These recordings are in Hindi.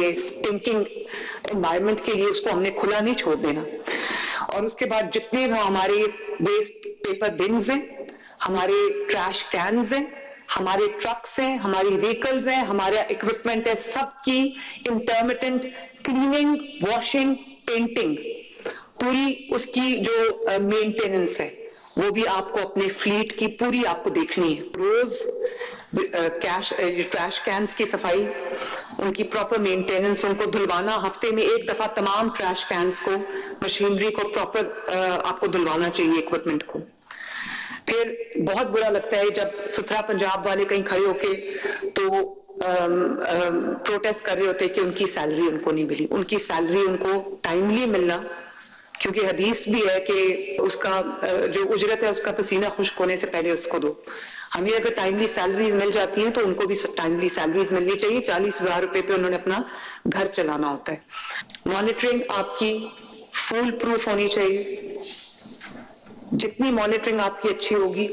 ये स्टिंकिंग एनवायरनमेंट के लिए उसको हमने खुला नहीं छोड़ देना। और उसके बाद जितने वो हमारे वेस्ट पेपर बिन्स हैं, हमारे ट्रैश कैन्स हैं, हमारे ट्रक्स हैं, हमारी व्हीकल्स हैं, हमारा इक्विपमेंट है, सबकी इंटरमिटेंट क्लीनिंग, वॉशिंग, पेंटिंग, पूरी उसकी जो मेंटेनेंस है वो भी आपको अपने फ्लीट की पूरी आपको देखनी है। रोज ट्रैश कैन्स की सफाई, उनकी प्रॉपर मेंटेनेंस, उनको धुलवाना, हफ्ते में एक दफा तमाम ट्रैश कैन्स को, मशीनरी को प्रॉपर आपको धुलवाना चाहिए, इक्विपमेंट को। फिर बहुत बुरा लगता है जब सुथरा पंजाब वाले कहीं खड़े होके तो प्रोटेस्ट कर रहे होते कि उनकी सैलरी उनको नहीं मिली। उनकी सैलरी उनको टाइमली मिलना, क्योंकि हदीस भी है कि उसका जो उजरत है उसका पसीना खुश्क होने से पहले उसको दो। हमें अगर टाइमली सैलरीज मिल जाती हैं तो उनको भी टाइमली सैलरीज मिलनी चाहिए। 40,000 रुपए पे उन्होंने अपना घर चलाना होता है। मॉनिटरिंग आपकी फुल प्रूफ होनी चाहिए। जितनी मॉनिटरिंग आपकी अच्छी होगी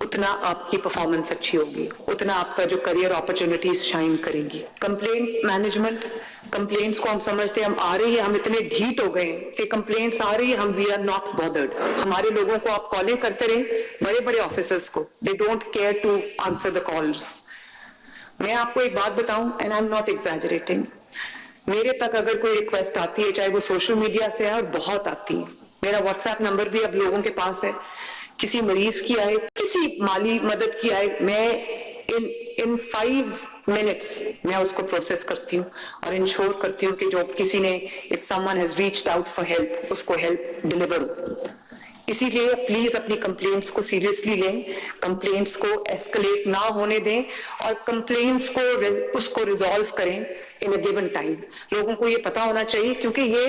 उतना आपकी परफॉर्मेंस अच्छी होगी, उतना आपका जो करियर अपॉर्चुनिटीज शाइन करेंगी। कंप्लेंट मैनेजमेंट, कंप्लेंट्स को हम समझते हैं, हम आ रही है, हम इतने ढीठ हो गए कि कंप्लेंट्स आ रही है, हम वी आर नॉट बॉदर्ड। हमारे लोगों को आप कॉलिंग करते रहे, बड़े बड़े ऑफिसर्स को, they don't care to answer the calls. मैं आपको एक बात बताऊं, and I am not exaggerating, मेरे तक अगर कोई रिक्वेस्ट आती है, चाहे वो सोशल मीडिया से है, और बहुत आती है, मेरा व्हाट्सएप नंबर भी अब लोगों के पास है, किसी मरीज की आए, किसी माली मदद की आए, मैं इन 5 मिनट्स मैं उसको प्रोसेस करती हूँ और इंश्योर करती हूँ कि जो किसी ने, if someone has reached out for help, उसको हेल्प डिलीवर हो। इसीलिए प्लीज अपनी कंप्लेंट्स को सीरियसली लें, कंप्लेंट्स को एस्केलेट ना होने दें और कंप्लेंट्स को उसको रिजॉल्व करें इन अ गिवन टाइम। लोगों को ये पता होना चाहिए, क्योंकि ये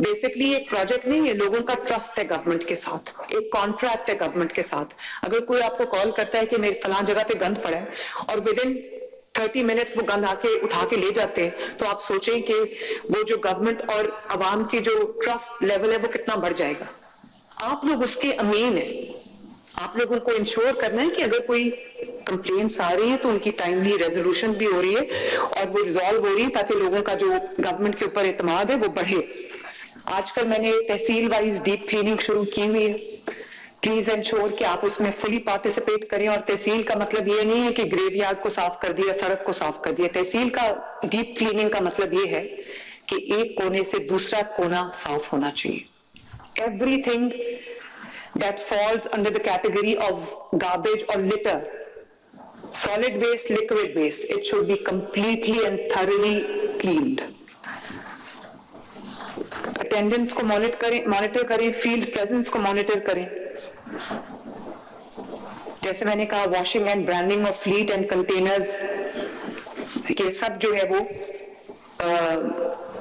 बेसिकली एक प्रोजेक्ट नहीं है, लोगों का ट्रस्ट है गवर्नमेंट के साथ, एक कॉन्ट्रैक्ट है गवर्नमेंट के साथ। अगर कोई आपको कॉल करता है कि मेरे फलां जगह पे गंद पड़ा है और विद इन 30 मिनट्स वो गंद आके उठा के ले जाते हैं, तो आप सोचें कि वो जो गवर्नमेंट और अवाम की जो ट्रस्ट लेवल है वो कितना बढ़ जाएगा। आप लोग उसके अमीन हैं, आप लोगों को इंश्योर करना है कि अगर कोई कंप्लेंट्स आ रही है तो उनकी टाइमली रेजोल्यूशन भी हो रही है और वो रिजॉल्व हो रही है, ताकि लोगों का जो गवर्नमेंट के ऊपर एतमाद है वो बढ़े। आजकल मैंने तहसील वाइज डीप क्लीनिंग शुरू की हुई है। प्लीज इंश्योर कि आप उसमें फुली पार्टिसिपेट करें। और तहसील का मतलब ये नहीं है कि ग्रेवयार्ड को साफ कर दिया, सड़क को साफ कर दिया। तहसील का डीप क्लीनिंग का मतलब ये है कि एक कोने से दूसरा कोना साफ होना चाहिए। Everything that falls under the category of garbage or litter, solid waste, liquid waste, it should be completely and thoroughly cleaned. Attendance को monitor करें, field presence को monitor करें। जैसे मैंने कहा, washing and branding of fleet and containers, ये सब जो है वो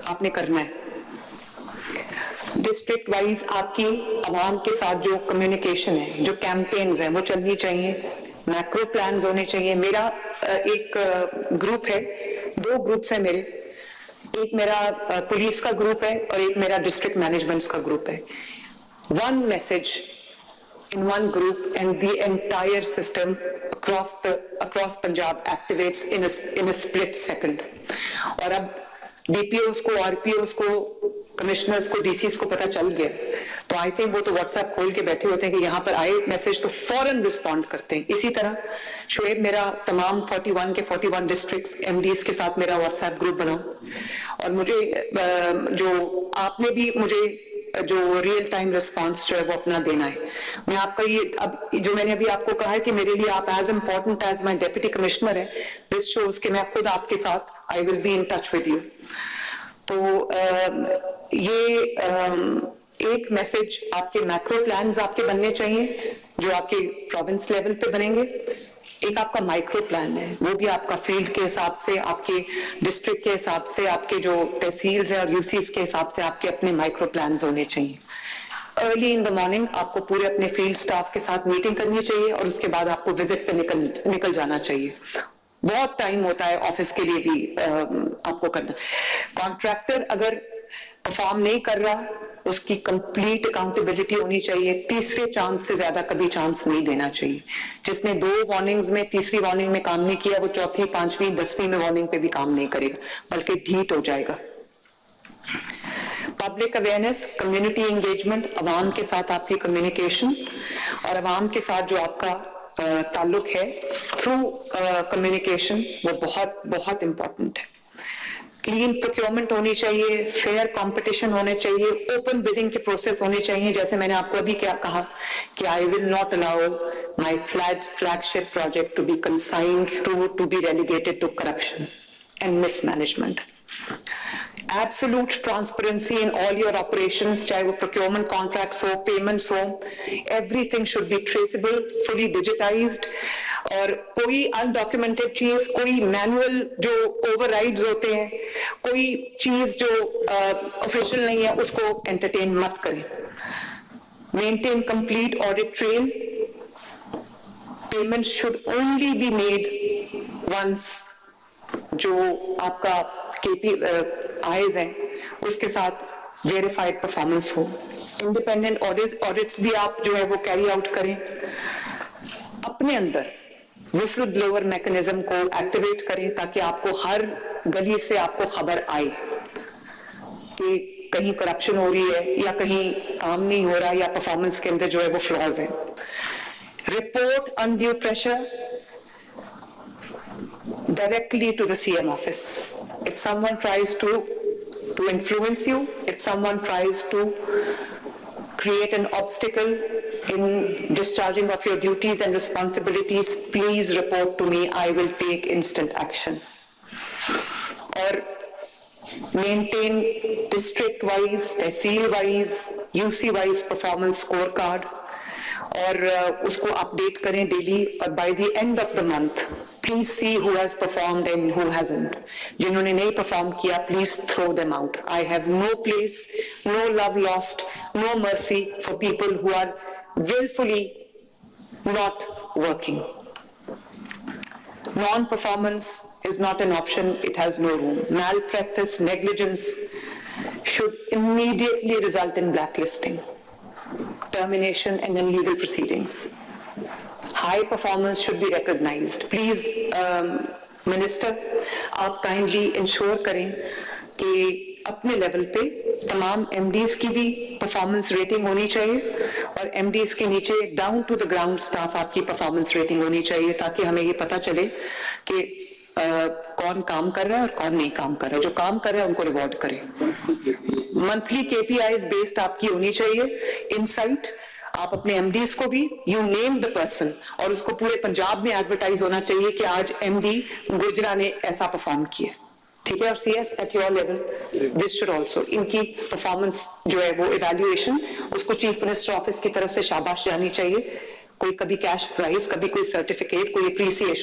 आपने करना है। डिस्ट्रिक्ट वाइज आपकी आवाम के साथ जो कम्युनिकेशन है, जो कैंपेन्स हैं, वो चलनी चाहिए। मैक्रो प्लान्स होने चाहिए। मेरा एक ग्रुप है, 2 ग्रुप्स हैं मेरे, एक मेरा पुलिस का ग्रुप है और एक मेरा डिस्ट्रिक्ट मैनेजमेंट का ग्रुप है। One message in one group and the entire system across Punjab activates in a split second. और अब DPOs को, RPOs को, कमिश्नर्स को, DCs को पता चल गया, तो आई थिंक वो तो व्हाट्सएप खोल के बैठे होते हैं कि यहाँ पर आए मैसेज तो फौरन रिस्पॉन्ड करते हैं। इसी तरह शुएब, मेरा तमाम 41 के 41 डिस्ट्रिक्ट्स MDs के साथ मेरा व्हाट्सएप ग्रुप बनाओ। और मुझे जो आपने भी मुझे जो रियल टाइम रिस्पॉन्स जो है वो अपना देना है। मैं आपका ये अब जो मैंने अभी आपको कहा है कि मेरे लिए आप as important as my deputy commissioner है, दिस शोज कि मैं खुद आपके साथ I will be in touch with you. तो ये एक मैसेज, आपके मैक्रो प्लान्स आपके बनने चाहिए जो आपके प्रोविंस लेवल पे बनेंगे। एक आपका माइक्रो प्लान है, वो भी आपका फील्ड के हिसाब से, आपके डिस्ट्रिक्ट के हिसाब से, आपके जो तहसील्स हैं और यूसीज के हिसाब से आपके अपने माइक्रो प्लान्स होने चाहिए। अर्ली इन द मॉर्निंग आपको पूरे अपने फील्ड स्टाफ के साथ मीटिंग करनी चाहिए और उसके बाद आपको विजिट पे निकल जाना चाहिए। बहुत टाइम होता है ऑफिस के लिए भी आपको करना। कॉन्ट्रैक्टर अगर परफॉर्म नहीं कर रहा उसकी कंप्लीट अकाउंटेबिलिटी होनी चाहिए। तीसरे चांस से ज्यादा कभी चांस नहीं देना चाहिए। जिसने 2 वार्निंग्स में तीसरी वार्निंग में काम नहीं किया, वो चौथी, 5वीं, 10वीं में वार्निंग पे भी काम नहीं करेगा, बल्कि ढीठ हो जाएगा। पब्लिक अवेयरनेस, कम्युनिटी एंगेजमेंट, अवाम के साथ आपकी कम्युनिकेशन और अवाम के साथ जो आपका ताल्लुक है थ्रू कम्युनिकेशन, वो बहुत बहुत इंपॉर्टेंट है। क्लीन प्रोक्योरमेंट होनी चाहिए, फेयर कंपटीशन होने चाहिए, ओपन बिडिंग के प्रोसेस होने चाहिए। जैसे मैंने आपको अभी क्या कहा कि I will not allow my flagship project to be consigned to be relegated to corruption and mismanagement. Absolute transparency in all your operations, चाहे वो procurement contracts हो, payments हो, everything should be traceable, fully digitized, और कोई undocumented चीज, कोई manual जो overrides होते हैं, कोई चीज जो official नहीं है, उसको entertain मत करें। Maintain complete audit trail. Payments should only be made once जो आपका आइज हैं उसके साथ वेरीफाइड परफॉर्मेंस हो। इंडिपेंडेंट ऑडिट्स भी आप जो है वो कैरी आउट करें। अपने अंदर विसल ब्लोअर मैकेनिज्म को एक्टिवेट करें ताकि आपको हर गली से आपको खबर आए कि कहीं करप्शन हो रही है या कहीं काम नहीं हो रहा या परफॉर्मेंस के अंदर जो है वो फ्लॉज है। Report undue pressure directly to the CM office. If someone tries to influence you, if someone tries to create an obstacle in discharging of your duties and responsibilities, please report to me. I will take instant action. Or maintain district-wise, tehsil-wise, UC-wise performance scorecard. और उसको अपडेट करें डेली, और by the end of the month please see who has performed and who hasn't. जिन्होंने नहीं परफॉर्म किया please throw them out. I have no place, no love lost, no mercy for people who are willfully not working. Non-performance is not an option, it has no room. Malpractice, negligence should immediately result in blacklisting, termination, and then legal proceedings. High performance should be recognized. Please, Minister, आप kindly ensure करें कि अपने लेवल पे तमाम MDs की भी परफॉर्मेंस रेटिंग होनी चाहिए और MDs के नीचे down to the ground staff आपकी परफॉर्मेंस रेटिंग होनी चाहिए, ताकि हमें ये पता चले कि कौन काम कर रहा है और कौन नहीं काम कर रहा है। जो काम कर रहा है उनको रिवॉर्ड करें। मंथली KPIs बेस्ड आपकी होनी चाहिए इनसाइट। आप अपने MDs को भी यू नेम द पर्सन, और उसको पूरे पंजाब में एडवर्टाइज होना चाहिए कि आज MD गुजरा ने ऐसा परफॉर्म किया, ठीक है। और CS at your level this should also, इनकी परफॉर्मेंस जो है वो इवैल्यूएशन, उसको चीफ मिनिस्टर ऑफिस की तरफ से शाबाश जानी चाहिए। कोई कभी कैश प्राइज, कभी कोई सर्टिफिकेट, कोई अप्रिसिएशन